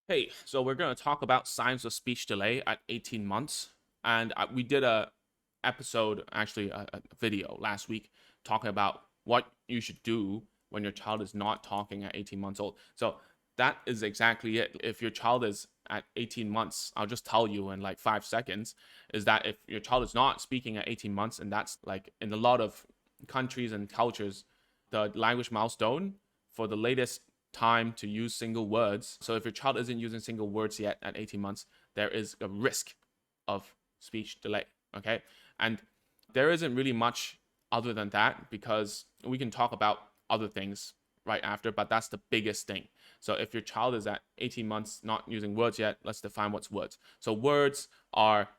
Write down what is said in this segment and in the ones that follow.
Hey, so we're going to talk about signs of speech delay at 18 months. And we did a episode, actually a video last week talking about what you should do when your child is not talking at 18 months old. So that is exactly it. If your child is at 18 months, I'll just tell you in like 5 seconds, is that if your child is not speaking at 18 months, and that's like in a lot of countries and cultures, the language milestone for the latest time to use single words. So if your child isn't using single words yet at 18 months, there is a risk of speech delay. Okay. And there isn't really much other than that because we can talk about other things right after, but that's the biggest thing. So if your child is at 18 months not using words yet, let's define what's words. So words are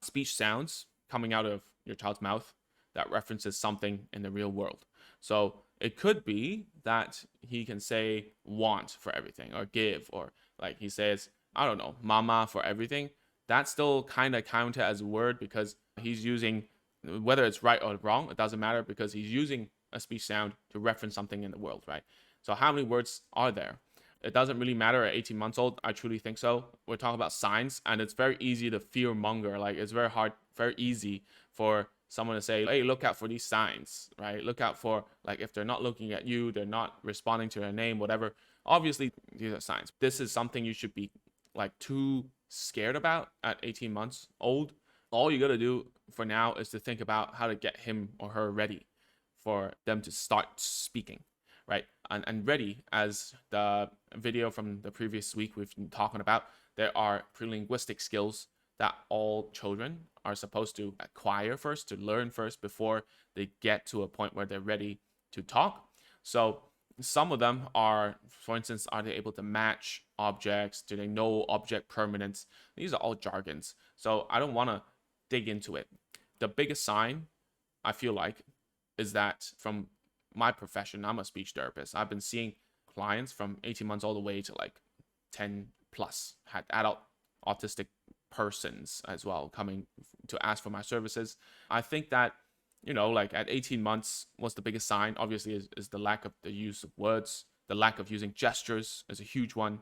speech sounds coming out of your child's mouth that references something in the real world. So it could be that he can say want for everything or give, or like he says, I don't know, mama for everything. That's still kind of counted as a word because he's using, whether it's right or wrong, it doesn't matter because he's using a speech sound to reference something in the world, right? So how many words are there? It doesn't really matter at 18 months old. I truly think so. We're talking about signs, and it's very easy to fear monger. Like it's very hard, very easy for someone to say, hey, look out for these signs, right? Look out for, like, if they're not looking at you, they're not responding to their name, whatever. Obviously, these are signs. This is something you should be like too scared about at 18 months old. All you got to do for now is to think about how to get him or her ready for them to start speaking, right? And ready, as the video from the previous week we've been talking about, there are prelinguistic skills that all children are supposed to acquire first, to learn first before they get to a point where they're ready to talk. So some of them are, for instance, are they able to match objects? Do they know object permanence? These are all jargons. So I don't want to dig into it. The biggest sign, I feel like, is that from my profession, I'm a speech therapist. I've been seeing clients from 18 months all the way to like 10 plus, had adult autistic persons as well coming to ask for my services. I think that, like at 18 months, what's the biggest sign? Obviously, is the lack of the use of words, the lack of using gestures is a huge one.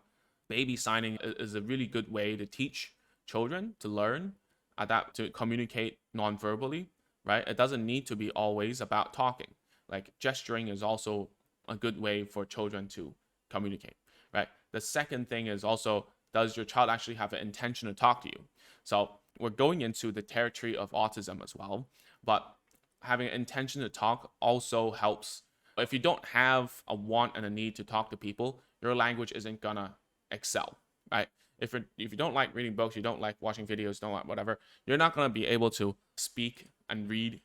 Baby signing is a really good way to teach children to learn, adapt, to communicate non-verbally, right? It doesn't need to be always about talking. Like gesturing is also a good way for children to communicate, right? The second thing is also, does your child actually have an intention to talk to you? So we're going into the territory of autism as well, but having an intention to talk also helps. If you don't have a want and a need to talk to people, your language isn't gonna excel, right? If you don't like reading books, you don't like watching videos, don't like whatever, you're not gonna be able to speak and read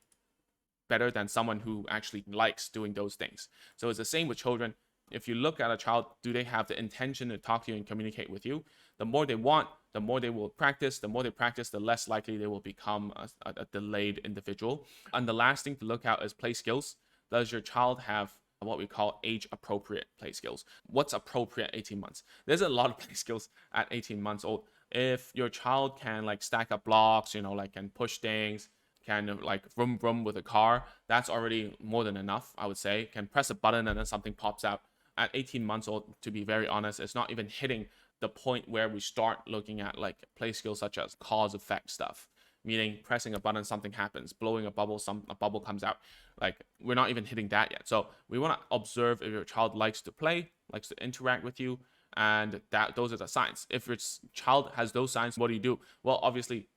better than someone who actually likes doing those things. So it's the same with children. If you look at a child, do they have the intention to talk to you and communicate with you? The more they want, the more they will practice. The more they practice, the less likely they will become a delayed individual. And the last thing to look at is play skills. Does your child have what we call age appropriate play skills? What's appropriate at 18 months? There's a lot of play skills at 18 months old. If your child can like stack up blocks, like can push things, can like vroom vroom with a car, that's already more than enough, I would say. Can press a button and then something pops out. At 18 months old, to be very honest, it's not even hitting the point where we start looking at like play skills such as cause effect stuff, meaning pressing a button, something happens, blowing a bubble, a bubble comes out. Like we're not even hitting that yet. So we want to observe if your child likes to play, likes to interact with you, and that those are the signs. If your child has those signs, what do you do? Well, obviously,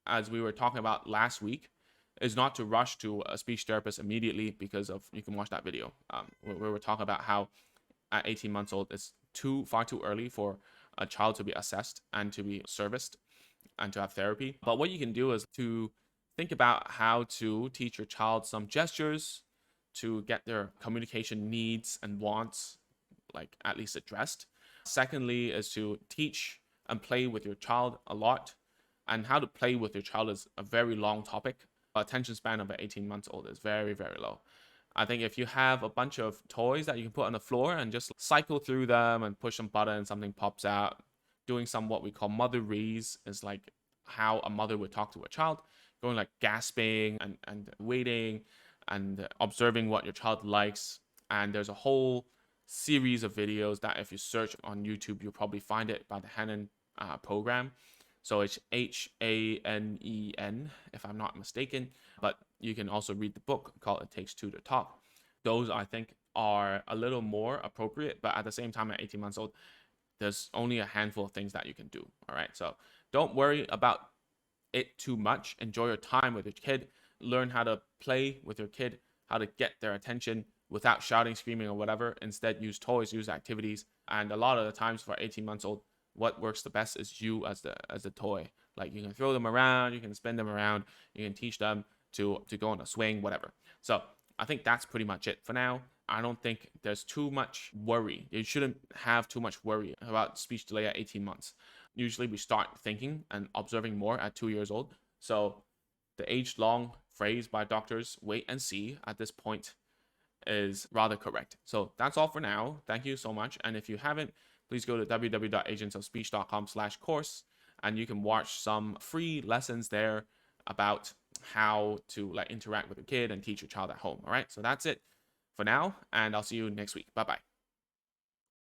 as we were talking about last week, is not to rush to a speech therapist immediately, because of, you can watch that video where we're talking about how at 18 months old it's far too early for a child to be assessed and to be serviced and to have therapy. But what you can do is to think about how to teach your child some gestures to get their communication needs and wants like at least addressed. Secondly is to teach and play with your child a lot. And how to play with your child is a very long topic. Attention span of an 18 months old is very, very low. I think if you have a bunch of toys that you can put on the floor and just cycle through them and push some button, something pops out, doing some what we call motherese is like how a mother would talk to a child, going like gasping and waiting and observing what your child likes. And there's a whole series of videos that if you search on YouTube, you'll probably find it by the Hanen program. So it's Hanen, if I'm not mistaken. But you can also read the book called It Takes Two to Talk. Those, I think, are a little more appropriate. But at the same time, at 18 months old, there's only a handful of things that you can do. All right. So don't worry about it too much. Enjoy your time with your kid. Learn how to play with your kid, how to get their attention without shouting, screaming, or whatever. Instead, use toys, use activities. And a lot of the times for 18 months old, what works the best is you as the toy. Like you can throw them around, you can spin them around, you can teach them to go on a swing, whatever. So I think that's pretty much it for now. I don't think there's too much worry. You shouldn't have too much worry about speech delay at 18 months. Usually we start thinking and observing more at 2 years old. So the age-long phrase by doctors, wait and see, at this point is rather correct. So that's all for now. Thank you so much. And if you haven't, please go to www.agentsofspeech.com/course and you can watch some free lessons there about how to like interact with a kid and teach your child at home. All right. So that's it for now. And I'll see you next week. Bye-bye.